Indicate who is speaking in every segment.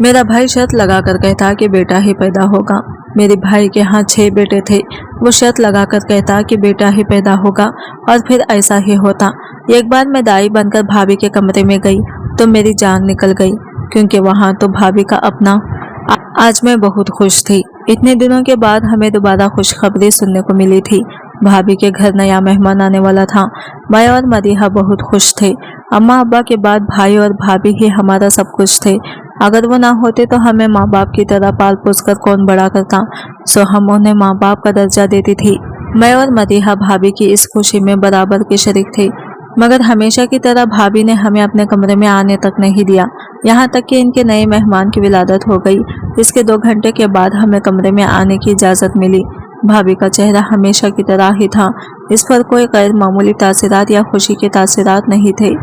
Speaker 1: मेरा भाई शर्त लगा कर कहता कि बेटा ही पैदा होगा। मेरे भाई के यहाँ 6 बेटे थे। वो शर्त लगा कर कहता कि बेटा ही पैदा होगा और फिर ऐसा ही होता। एक बार मैं दाई बनकर भाभी के कमरे में गई तो मेरी जान निकल गई, क्योंकि वहाँ तो भाभी का अपना। आज मैं बहुत खुश थी। इतने दिनों के बाद हमें दोबारा खुशखबरी सुनने को मिली थी। भाभी के घर नया मेहमान आने वाला था। मैं और मदीहा बहुत खुश थे। अम्मा अब्बा के बाद भाई और भाभी ही हमारा सब कुछ थे। अगर वो ना होते तो हमें माँ बाप की तरह पाल पोस कर कौन बड़ा करता, सो हम उन्हें माँ बाप का दर्जा देती थी। मैं और मदीहा भाभी की इस खुशी में बराबर के शरीक थे, मगर हमेशा की तरह भाभी ने हमें अपने कमरे में आने तक नहीं दिया, यहाँ तक कि इनके नए मेहमान की विलादत हो गई। इसके 2 घंटे के बाद हमें कमरे में आने की इजाज़त मिली। भाभी का चेहरा हमेशा की तरह ही था। इस पर कोई गैर मामूली तासीरात या खुशी के तासीरात नहीं थे।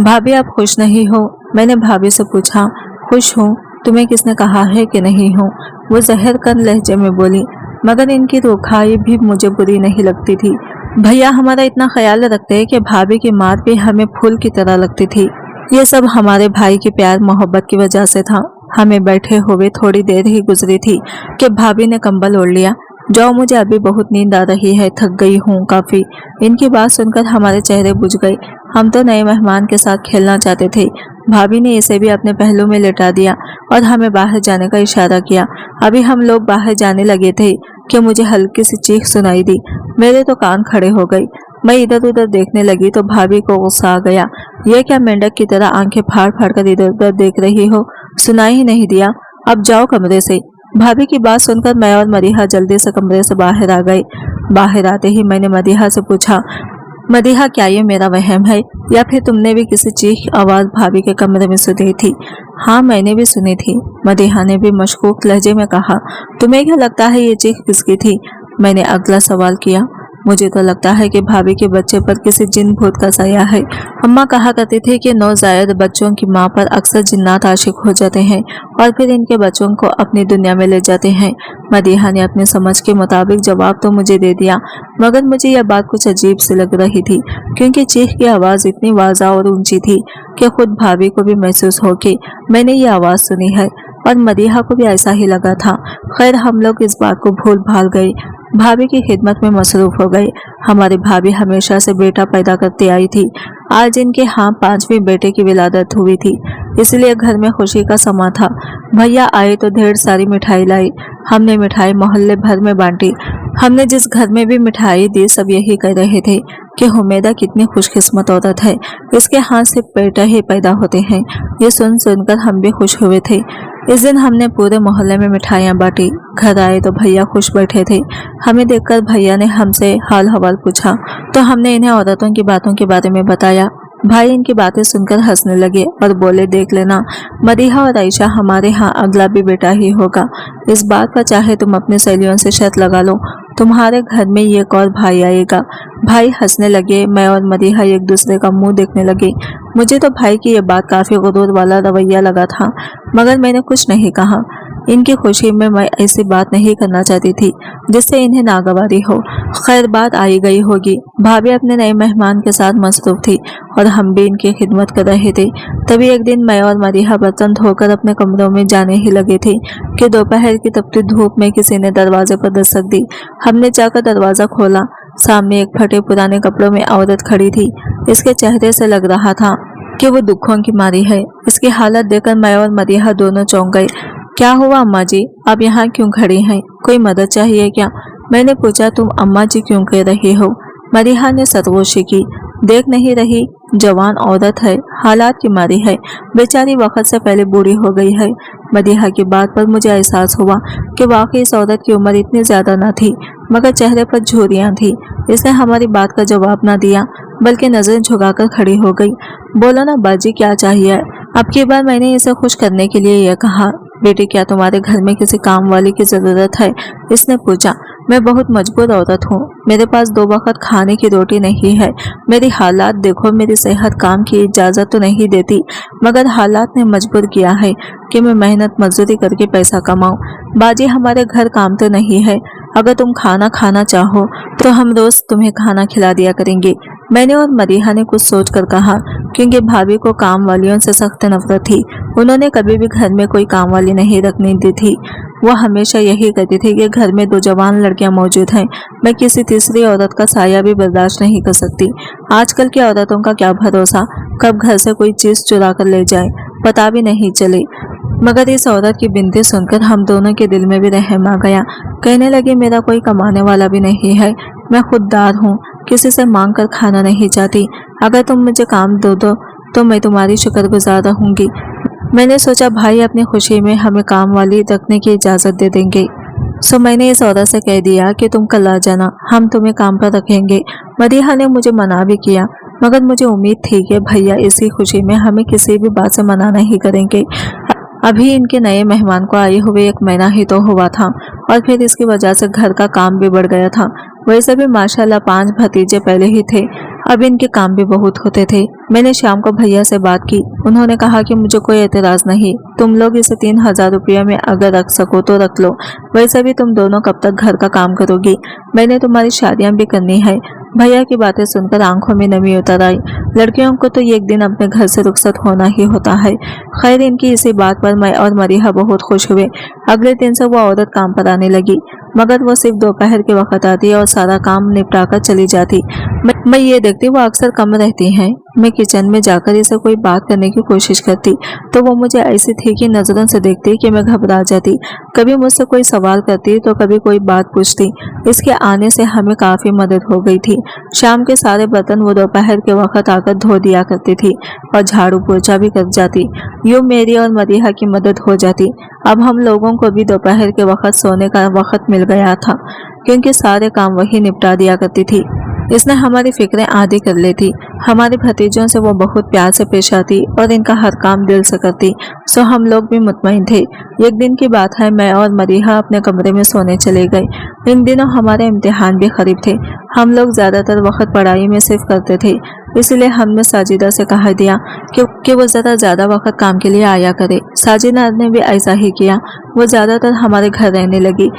Speaker 1: भाभी आप खुश नहीं हो? मैंने भाभी से पूछा। खुश हूँ, तुम्हें किसने कहा है कि नहीं हूँ? वो जहर कर लहजे में बोली, मगर इनकी रुखाई भी मुझे बुरी नहीं लगती थी। भैया हमारा इतना ख्याल रखते हैं कि भाभी की मार भी हमें फूल की तरह लगती थी। ये सब हमारे भाई की प्यार मोहब्बत की वजह से था। हमें बैठे हुए थोड़ी देर ही गुजरी थी कि भाभी ने कंबल ओढ़ लिया। जाओ, मुझे अभी बहुत नींद आ रही है, थक गई हूँ काफी। इनकी बात सुनकर हमारे चेहरे बुझ गए। हम तो नए मेहमान के साथ खेलना चाहते थे। भाभी ने इसे भी अपने पहलू में लेटा दिया और हमें बाहर जाने का इशारा किया। अभी हम लोग बाहर जाने लगे थे कि मुझे हल्की सी चीख सुनाई दी। मेरे तो कान खड़े हो गए। मैं इधर उधर देखने लगी तो भाभी को गुस्सा आ गया। ये क्या मेंढक की तरह आंखें फाड़ फाड़ कर इधर उधर देख रही हो? सुनाई ही नहीं दिया? अब जाओ कमरे से। भाभी की बात सुनकर मैं और मदीहा जल्दी से कमरे से बाहर आ गए। बाहर आते ही मैंने मदीहा से पूछा, मदीहा क्या ये मेरा वहम है या फिर तुमने भी किसी चीख आवाज भाभी के कमरे में सुनी थी? हाँ, मैंने भी सुनी थी। मदीहा ने भी मशकूक लहजे में कहा। तुम्हें क्या लगता है ये चीख किसकी थी? मैंने अगला सवाल किया। मुझे तो लगता है कि भाभी के बच्चे पर किसी जिन भूत का साया है। अम्मा कहा करती थी कि नौजायद बच्चों की माँ पर अक्सर जिन्नात आशिक हो जाते हैं और फिर इनके बच्चों को अपनी दुनिया में ले जाते हैं। मदीहा ने अपनी समझ के मुताबिक जवाब तो मुझे दे दिया, मगर मुझे यह बात कुछ अजीब सी लग रही थी, क्योंकि चीख की आवाज़ इतनी वाज़ा और ऊंची थी कि खुद भाभी को भी महसूस हो कि मैंने ये आवाज़ सुनी है, और मदीहा को भी ऐसा ही लगा था। खैर, हम लोग इस बात को भूल भाल गए, भाभी की खिदमत में मसरूफ हो गए। हमारी भाभी हमेशा से बेटा पैदा करती आई थी। आज इनके यहाँ 5वें बेटे की विलादत हुई थी, इसलिए घर में खुशी का समा था। भैया आए तो ढेर सारी मिठाई लाई। हमने मिठाई मोहल्ले भर में बांटी। हमने जिस घर में भी मिठाई दी सब यही कह रहे थे कि हुमेदा कितनी खुशकिस्मत औरत है, इसके हाथ से बेटा ही पैदा होते हैं। ये सुन सुनकर हम भी खुश हुए थे। इस दिन हमने पूरे मोहल्ले में मिठाइयाँ बांटी। घर आए तो भैया खुश बैठे थे। हमें देखकर भैया ने हमसे हाल हवाल पूछा तो हमने इन्हें औरतों की बातों के बारे में बताया। भाई इनकी बातें सुनकर हंसने लगे और बोले, देख लेना, मदीहा और आयशा हमारे यहाँ अगला भी बेटा ही होगा। इस बात का चाहे तुम अपने सहेलियों से शर्त लगा लो, तुम्हारे घर में एक और भाई आएगा। भाई हंसने लगे। मैं और मदीहा एक दूसरे का मुंह देखने लगे। मुझे तो भाई की यह बात काफी गुरूर वाला रवैया लगा था, मगर मैंने कुछ नहीं कहा। इनकी खुशी में मैं ऐसी बात नहीं करना चाहती थी जिससे इन्हें नागवारी हो। खैर, बात आई गई होगी। भाभी अपने नए मेहमान के साथ मसरूफ थी और हम भी इनकी खिदमत कर रहे थे। तभी एक दिन मैं और मदीहा बर्तन धोकर अपने कमरों में जाने ही लगे थे कि दोपहर की तपती धूप में किसी ने दरवाजे पर दस्तक दी। हमने जाकर दरवाजा खोला। सामने एक फटे पुराने कपड़ों में औरत खड़ी थी। इसके चेहरे से लग रहा था कि वो दुखों की मारी है। इसकी हालत देखकर मैं और मदीहा दोनों चौंक गए। क्या हुआ अम्मा जी, आप यहाँ क्यों खड़ी हैं? कोई मदद चाहिए क्या? मैंने पूछा। तुम अम्मा जी क्यों कह रही हो? मदीहा ने सरगोशी की। देख नहीं रही, जवान औरत है, हालात की मारी है, बेचारी वक्त से पहले बूढ़ी हो गई है। मदीहा की बात पर मुझे एहसास हुआ कि वाकई इस औरत की उम्र इतनी ज्यादा न थी, मगर चेहरे पर झुर्रियां थी। इसने हमारी बात का जवाब न दिया, बल्कि नजर झुकाकर खड़ी हो गई। बोलो ना बाजी, क्या चाहिए? अब की बार मैंने इसे खुश करने के लिए यह कहा। बेटी, क्या तुम्हारे घर में किसी काम वाली की जरूरत है? इसने पूछा। मैं बहुत मजबूर औरत हूँ, मेरे पास 2 वक्त खाने की रोटी नहीं है। मेरी हालात देखो, मेरी सेहत काम की इजाजत तो नहीं देती, मगर हालात ने मजबूर किया है कि मैं मेहनत मजदूरी करके पैसा कमाऊँ। बाजी, हमारे घर काम तो नहीं है, अगर तुम खाना खाना चाहो तो हम रोज तुम्हें खाना खिला दिया करेंगे। मैंने और मदीहा ने कुछ सोचकर कहा, क्योंकि भाभी को काम वालियों से सख्त नफरत थी। उन्होंने कभी भी घर में कोई काम वाली नहीं रखने दी थी। वो हमेशा यही कहती थी कि घर में 2 जवान लड़कियां मौजूद हैं, मैं किसी तीसरी औरत का साया भी बर्दाश्त नहीं कर सकती। आजकल की औरतों का क्या भरोसा, कब घर से कोई चीज चुरा कर ले जाए पता भी नहीं चले। मगर इस औरत की बिनती सुनकर हम दोनों के दिल में भी रहम आ गया। कहने लगी, मेरा कोई कमाने वाला भी नहीं है, मैं खुददार हूँ, किसी से मांग कर खाना नहीं चाहती। अगर तुम मुझे काम दो तो मैं तुम्हारी शुक्रगुजार रहूंगी। मैंने सोचा भाई अपनी खुशी में हमें काम वाली रखने की इजाज़त दे देंगे। सो मैंने इस औरत से कह दिया कि तुम कल आ जाना, हम तुम्हें काम पर रखेंगे। मदीहा ने मुझे मना भी किया, मगर मुझे उम्मीद थी कि भैया इसी खुशी में हमें किसी भी बात से मना नहीं करेंगे। अभी इनके नए मेहमान को आए हुए 1 महीना ही तो हुआ था और फिर इसकी वजह से घर का काम भी बढ़ गया था। वैसे भी माशाल्लाह 5 भतीजे पहले ही थे, अब इनके काम भी बहुत होते थे। मैंने शाम को भैया से बात की, उन्होंने कहा कि मुझे कोई एतराज नहीं, तुम लोग इसे 3000 रुपये में अगर रख सको तो रख लो। वैसे भी तुम दोनों कब तक घर का काम करोगी, मैंने तुम्हारी शादियां भी करनी है। भैया की बातें सुनकर आंखों में नमी उतर आई। लड़कियों को तो एक दिन अपने घर से रुखसत होना ही होता है। खैर, इनकी इसी बात पर मैं और मरीहा बहुत खुश हुए। अगले दिन से वो औरत काम पर आने लगी, मगर वो सिर्फ दोपहर के वक्त आती और सारा काम निपटा कर चली जाती। मैं ये देखती वो अक्सर कम रहती हैं। मैं किचन में जाकर इसे कोई बात करने की कोशिश करती तो वो मुझे ऐसी थी कि नजरों से देखती कि मैं घबरा जाती। कभी मुझसे कोई सवाल करती तो कभी कोई बात पूछती। इसके आने से हमें काफी मदद हो गई थी। शाम के सारे बर्तन वो दोपहर के वक्त आकर धो दिया करती थी और झाड़ू पोछा भी कर जाती। यूं मेरी और मदीहा की मदद हो जाती। अब हम लोगों को भी दोपहर के वक्त सोने का वक्त मिल गया था, क्योंकि सारे काम वही निपटा दिया करती थी। इसने हमारी फिक्रें आधी कर ली थी। हमारे भतीजों से वो बहुत प्यार से पेश आती और इनका हर काम दिल से करती, सो हम लोग भी मुतमईन थे। एक दिन की बात है, मैं और मरीहा अपने कमरे में सोने चले गए। इन दिनों हमारे इम्तिहान भी करीब थे। हम लोग ज्यादातर वक्त पढ़ाई में सिर्फ करते थे, इसलिए हमने साजिदा से कहा दिया कि वो ज्यादा वक्त काम के लिए आया करे। साजिदा ने भी ऐसा ही किया। वो ज्यादातर हमारे घर रहने लगी।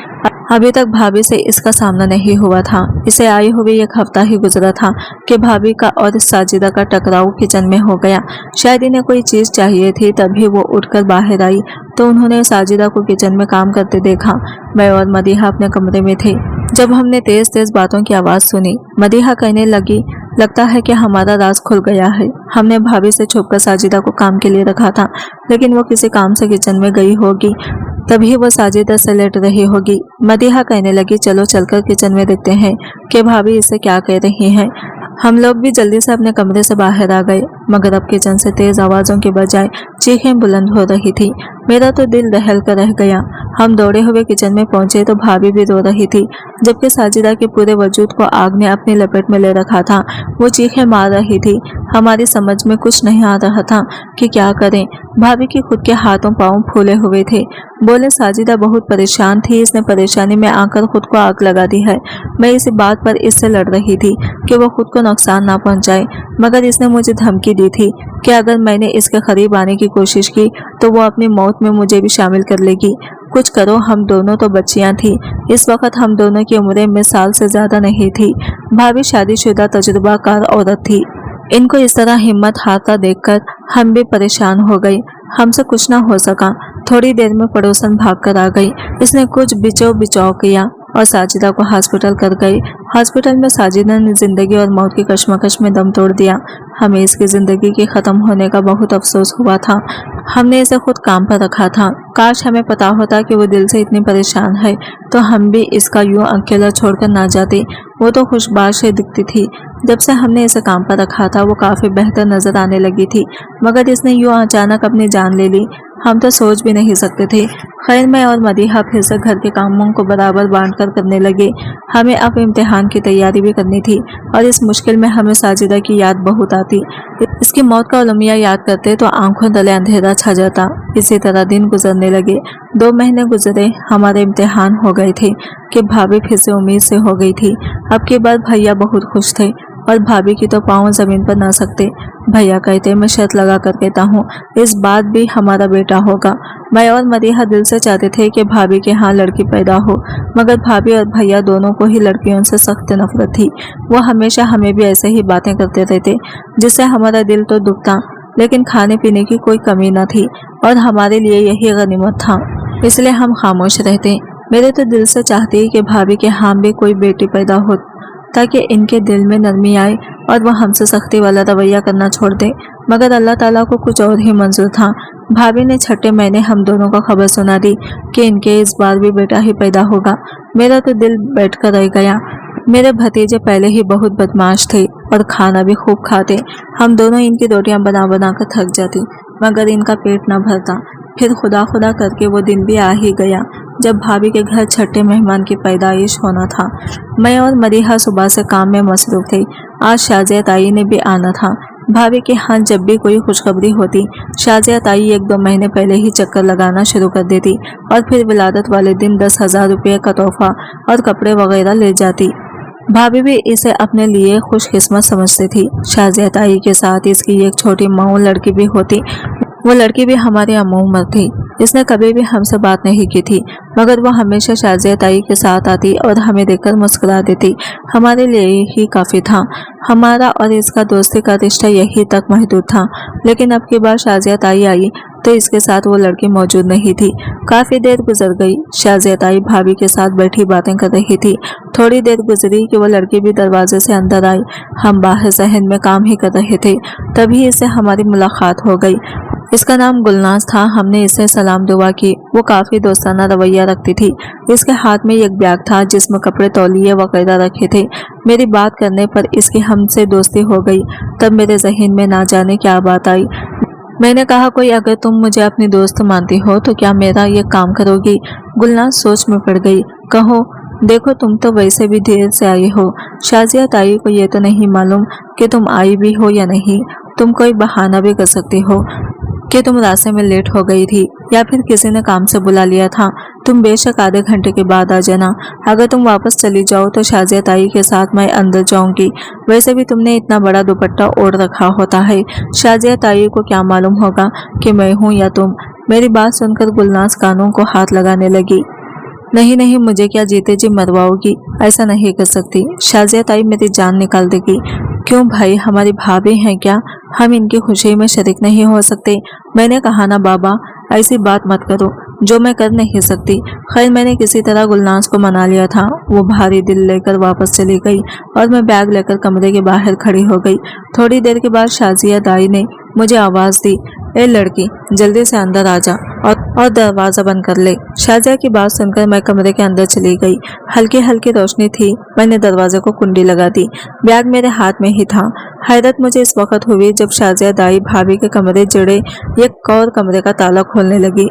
Speaker 1: अभी तक भाभी से इसका सामना नहीं हुआ था। इसे आए हुए 1 हफ्ता ही गुजरा था कि भाभी का और साजिदा का टकराव किचन में हो गया। शायद इन्हें कोई चीज चाहिए थी, तभी वो उठकर बाहर आई तो उन्होंने साजिदा को किचन में काम करते देखा। मैं और मदीहा अपने कमरे में थे जब हमने तेज तेज बातों की आवाज सुनी। मदीहा कहने लगी, लगता है कि हमारा राज खुल गया है। हमने भाभी से छुपकर साजिदा को काम के लिए रखा था, लेकिन वो किसी काम से किचन में गई होगी, तभी वो साजिदा से लेट रही होगी। मदीहा कहने लगी, चलो चलकर किचन में देखते हैं कि भाभी इससे क्या कह रही हैं। हम लोग भी जल्दी से अपने कमरे से बाहर आ गए, मगर अब किचन से तेज आवाजों के बजाय चीखें बुलंद हो रही थी। मेरा तो दिल दहल कर रह गया। हम दौड़े हुए किचन में पहुंचे तो भाभी भी रो रही थी, जबकि साजिदा के पूरे वजूद को आग ने अपनी लपेट में ले रखा था। वो चीखें मार रही थी। हमारी समझ में कुछ नहीं आ रहा था कि क्या करें। भाभी के खुद के हाथों पांव फूले हुए थे। बोले, साजिदा बहुत परेशान थी, इसने परेशानी में आकर खुद को आग लगा दी है। मैं इसी बात पर इससे लड़ रही थी कि वो खुद को नुकसान ना पहुंचाए, मगर इसने मुझे धमकी दी थी कि अगर मैंने इसके करीब आने की कोशिश की तो वो अपनी मौत में मुझे भी शामिल कर लेगी। कुछ करो, हम दोनों तो बच्चियां थी। इस वक्त हम दोनों की उम्रें में साल से ज्यादा नहीं थी। भाभी शादीशुदा तजुर्बाकार औरत थी। इनको इस तरह हिम्मत हारता देखकर हम भी परेशान हो गए। हमसे कुछ न हो सका। थोड़ी देर में पड़ोसन भागकर आ गई। इसने कुछ बिचो बिचाव किया और साजिदा को हॉस्पिटल कर गई। हॉस्पिटल में साजिदा ने जिंदगी और मौत की कश्मकश में दम तोड़ दिया। हमें इसकी जिंदगी के खत्म होने का बहुत अफसोस हुआ था। हमने इसे खुद काम पर रखा था। काश हमें पता होता कि वो दिल से इतनी परेशान है तो हम भी इसका यूं अकेला छोड़कर ना जाते। वो तो खुशबाश दिखती थी। जब से हमने इसे काम पर रखा था वो काफी बेहतर नजर आने लगी थी, मगर इसने यूं अचानक अपनी जान ले ली। हम तो सोच भी नहीं सकते थे। खैर, मैं और मदीहा फिर से घर के कामों को बराबर बांटकर करने लगे। हमें अब इम्तिहान की तैयारी भी करनी थी और इस मुश्किल में हमें साजिदा की याद बहुत आती। इसकी मौत का अलमिया याद करते तो आंखों तले अंधेरा छा जाता। इसी तरह दिन गुजरने लगे। 2 महीने गुजरे, हमारे इम्तिहान हो गए थे कि भाभी फिर से उम्मीद से हो गई थी। अब की बार भैया बहुत खुश थे। और भाभी की तो पाँव जमीन पर ना सकते। भैया कहते, मैं शर्त लगा कर कहता हूँ इस बात भी हमारा बेटा होगा। मैं और मदीहा दिल से चाहते थे कि भाभी के यहाँ लड़की पैदा हो, मगर भाभी और भैया दोनों को ही लड़कियों से सख्त नफरत थी। वो हमेशा हमें भी ऐसे ही बातें करते रहते, जिससे हमारा दिल तो दुखता, लेकिन खाने पीने की कोई कमी न थी और हमारे लिए यही गनीमत था, इसलिए हम खामोश रहते। मेरे तो दिल से चाहती कि भाभी के यहाँ भी कोई बेटी पैदा हो, ताकि इनके दिल में नरमी आए और वह हमसे सख्ती वाला रवैया करना छोड़ दे, मगर अल्लाह ताला को कुछ और ही मंजूर था। भाभी ने छठे महीने हम दोनों को खबर सुना दी कि इनके इस बार भी बेटा ही पैदा होगा। मेरा तो दिल बैठकर रह गया। मेरे भतीजे पहले ही बहुत बदमाश थे और खाना भी खूब खाते। हम दोनों इनकी रोटियां बना बना कर थक जाती, मगर इनका पेट न भरता। फिर खुदा खुदा करके वो दिन भी आ ही गया जब भाभी के घर छठे मेहमान की पैदाइश होना था। मैं और मदीहा सुबह से काम में मसरूफ थे। आज शाजिया ताई ने भी आना था। भाभी के यहाँ जब भी कोई खुशखबरी होती, शाजिया ताई 1-2 महीने पहले ही चक्कर लगाना शुरू कर देती और फिर विलादत वाले दिन 10,000 रुपये का तोहफा और कपड़े वगैरह ले जाती। भाभी भी इसे अपने लिए खुशकिस्मत समझती थी। शाजिया ताई के साथ इसकी एक छोटी माऊ लड़की भी होती। वो लड़की भी हमारी अम्मू उम्र थी। इसने कभी भी हमसे बात नहीं की थी, मगर वो हमेशा शाजिया ताई के साथ आती और हमें देखकर मुस्कुरा देती। हमारे लिए ही काफ़ी था। हमारा और इसका दोस्ती का रिश्ता यही तक महदूद था, लेकिन अब की बार शाजिया ताई आई तो इसके साथ वो लड़की मौजूद नहीं थी। काफ़ी देर गुजर गई। शाजिया ताई भाभी के साथ बैठी बातें कर रही थी। थोड़ी देर गुजरी कि वो लड़की भी दरवाजे से अंदर आई। हम बाहर सहन में काम ही कर रहे थे, तभी इससे हमारी मुलाकात हो गई। इसका नाम गुलनाज था। हमने इससे सलाम दुआ की। वो काफ़ी दोस्ताना रवैया रखती थी। इसके हाथ में एक बैग था जिसमें कपड़े, तौलिए वगैरह रखे थे। मेरी बात करने पर इसकी हमसे दोस्ती हो गई। तब मेरे जहन में ना जाने क्या बात आई। मैंने कहा, कोई अगर तुम मुझे अपनी दोस्त मानती हो तो क्या मेरा ये काम करोगी? गुलनाज सोच में पड़ गई। कहो। देखो, तुम तो वैसे भी देर से आई हो। शाजिया ताई को ये तो नहीं मालूम कि तुम आई भी हो या नहीं। तुम कोई बहाना भी कर सकती हो कि तुम रास्ते में लेट हो गई थी या फिर किसी ने काम से बुला लिया था। तुम बेशक आधे घंटे के बाद आ जाना। अगर तुम वापस चली जाओ तो शाजिया ताई के साथ मैं अंदर जाऊंगी। वैसे भी तुमने इतना बड़ा दुपट्टा ओढ़ रखा होता है। शाजिया ताई को क्या मालूम होगा कि मैं हूँ या तुम। मेरी बात सुनकर गुलनाज कानों को हाथ लगाने लगी। नहीं नहीं, मुझे क्या जीते जी मरवाओगी? ऐसा नहीं कर सकती। शाजिया ताई मेरी जान निकाल देगी। क्यों भाई, हमारी भाभी हैं क्या? हम इनकी खुशी में शरीक नहीं हो सकते? मैंने कहा ना बाबा, ऐसी बात मत करो जो मैं कर नहीं सकती। खैर, मैंने किसी तरह गुलनाज को मना लिया था। वो भारी दिल लेकर वापस चली गई और मैं बैग लेकर कमरे के बाहर खड़ी हो गई। थोड़ी देर के बाद शाजिया ताई ने मुझे आवाज़ दी, ए लड़की, जल्दी से अंदर आ जा और दरवाज़ा बंद कर ले। शाजिया की बात सुनकर मैं कमरे के अंदर चली गई। हल्की हल्की रोशनी थी। मैंने दरवाजे को कुंडी लगा दी। बैग मेरे हाथ में ही था। हैरत मुझे इस वक्त हुई जब शाजिया दाई भाभी के कमरे जड़े एक और कमरे का ताला खोलने लगी।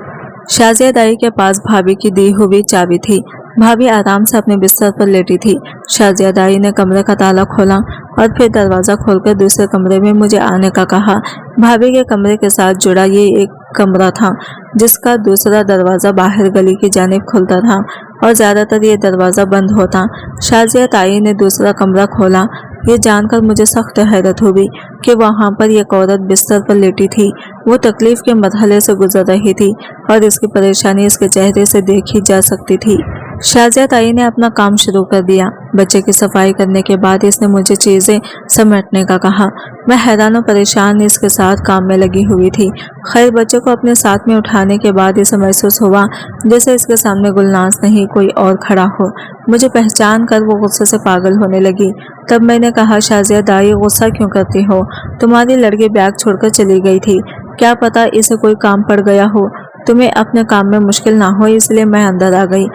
Speaker 1: शाजिया दाई के पास भाभी की दी हुई चाबी थी। भाभी आराम से अपने बिस्तर पर लेटी थी। शाजिया दाई ने कमरे का ताला खोला और फिर दरवाज़ा खोलकर दूसरे कमरे में मुझे आने का कहा। भाभी के कमरे के साथ जुड़ा ये एक कमरा था जिसका दूसरा दरवाज़ा बाहर गली की जानिब खुलता था और ज़्यादातर ये दरवाज़ा बंद होता। शाजिया ताई ने दूसरा कमरा खोला। ये जानकर मुझे सख्त हैरत हुई कि वहाँ पर एक औरत बिस्तर पर लेटी थी। वो तकलीफ के मरहले से गुजर रही थी और इसकी परेशानी इसके चेहरे से देखी जा सकती थी। शाजिया ताई ने अपना काम शुरू कर दिया। बच्चे की सफाई करने के बाद इसने मुझे चीज़ें समेटने का कहा। मैं हैरान और परेशान इसके साथ काम में लगी हुई थी। खैर, बच्चे को अपने साथ में उठाने के बाद इसे महसूस हुआ जैसे इसके सामने गुलनाज नहीं कोई और खड़ा हो। मुझे पहचान कर वो गुस्से से पागल होने लगी। तब मैंने कहा, शाजिया दाई, गुस्सा क्यों करती हो? तुम्हारी लड़की बैग छोड़कर चली गई थी। क्या पता इसे कोई काम पड़ गया हो। तुम्हें अपने काम में मुश्किल ना हो इसलिए मैं अंदर आ गई।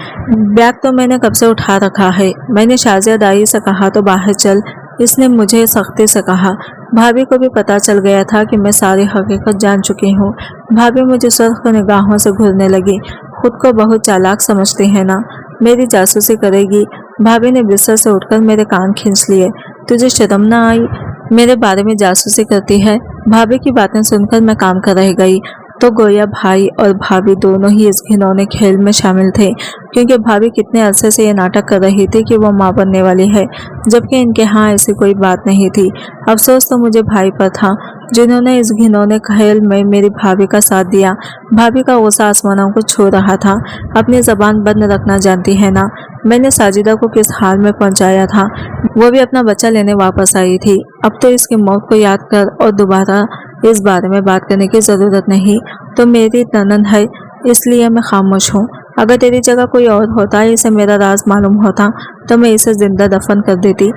Speaker 1: बैग तो मैंने कब से उठा रखा है। मैंने शाजिया दाई से कहा तो बाहर चल। इसने मुझे सख्ती से कहा। भाभी को भी पता चल गया था कि मैं सारी हकीकत जान चुकी हूँ। भाभी मुझे सुर्ख निगाहों से घूरने लगी। खुद को बहुत चालाक समझती है ना, मेरी जासूसी करेगी। भाभी ने बिस्तर से उठकर मेरे कान खींच लिए। तुझे शर्म ना आई? मेरे बारे में जासूसी करती है? भाभी की बातें सुनकर मैं काम कर रह गई। तो गोया भाई और भाभी दोनों ही इस घिनौने खेल में शामिल थे, क्योंकि भाभी कितने अरसे से ये नाटक कर रही थी कि वो माँ बनने वाली है, जबकि इनके यहाँ ऐसी कोई बात नहीं थी। अफसोस तो मुझे भाई पर था, जिन्होंने इस घिनौने खेल में मेरी भाभी का साथ दिया। भाभी का गुस्सा आसमानों को छू रहा था। अपनी जबान बंद रखना जानती है ना, मैंने साजिदा को किस हाल में पहुंचाया था, वो भी अपना बच्चा लेने वापस आई थी। अब तो इसकी मौत को याद कर और दोबारा इस बारे में बात करने की जरूरत नहीं। तो मेरी ननद है, इसलिए मैं खामोश हूँ। अगर तेरी जगह कोई और होता, इसे मेरा राज मालूम होता, तो मैं इसे जिंदा दफन कर देती।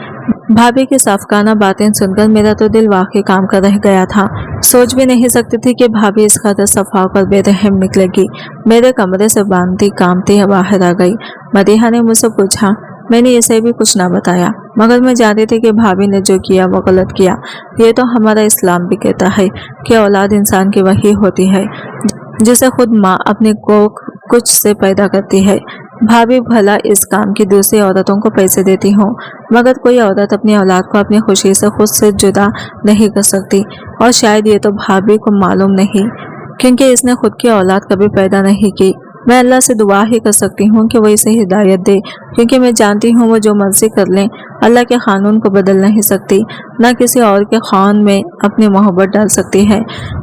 Speaker 1: भाभी की साफकाना बातें सुनकर मेरा तो दिल वाकई काम कर रह गया था। सोच भी नहीं सकती थी कि भाभी इस कदर सफा पर बेरहम निकलेगी। मेरे कमरे से बांधती कामती बाहर आ गई। मदीहा ने मुझसे पूछा। मैंने इसे भी कुछ ना बताया, मगर मैं जानती थी कि भाभी ने जो किया वो गलत किया। ये तो हमारा इस्लाम भी कहता है कि औलाद इंसान की वही होती है जिसे खुद माँ अपने को कुछ से पैदा करती है। भाभी भला इस काम की दूसरी औरतों को पैसे देती हो, मगर कोई औरत अपनी औलाद को अपनी खुशी से खुद से जुदा नहीं कर सकती। और शायद ये तो भाभी को मालूम नहीं, क्योंकि इसने खुद की औलाद कभी पैदा नहीं की। मैं अल्लाह से दुआ ही कर सकती हूँ कि वो इसे हिदायत दे, क्योंकि मैं जानती हूँ वो जो मर्जी कर लें, अल्लाह के कानून को बदल नहीं सकती, ना किसी और के खान में अपनी मोहब्बत डाल सकती है।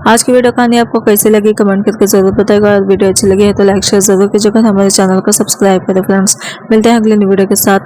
Speaker 1: आज की वीडियो कहानी आपको कैसी लगी कमेंट करके जरूर बताएगा, और वीडियो अच्छी लगी है तो लाइक शेयर जरूर कीजिएगा, हमारे चैनल को सब्सक्राइब करें। फ्रेंड्स, मिलते हैं अगले वीडियो के साथ।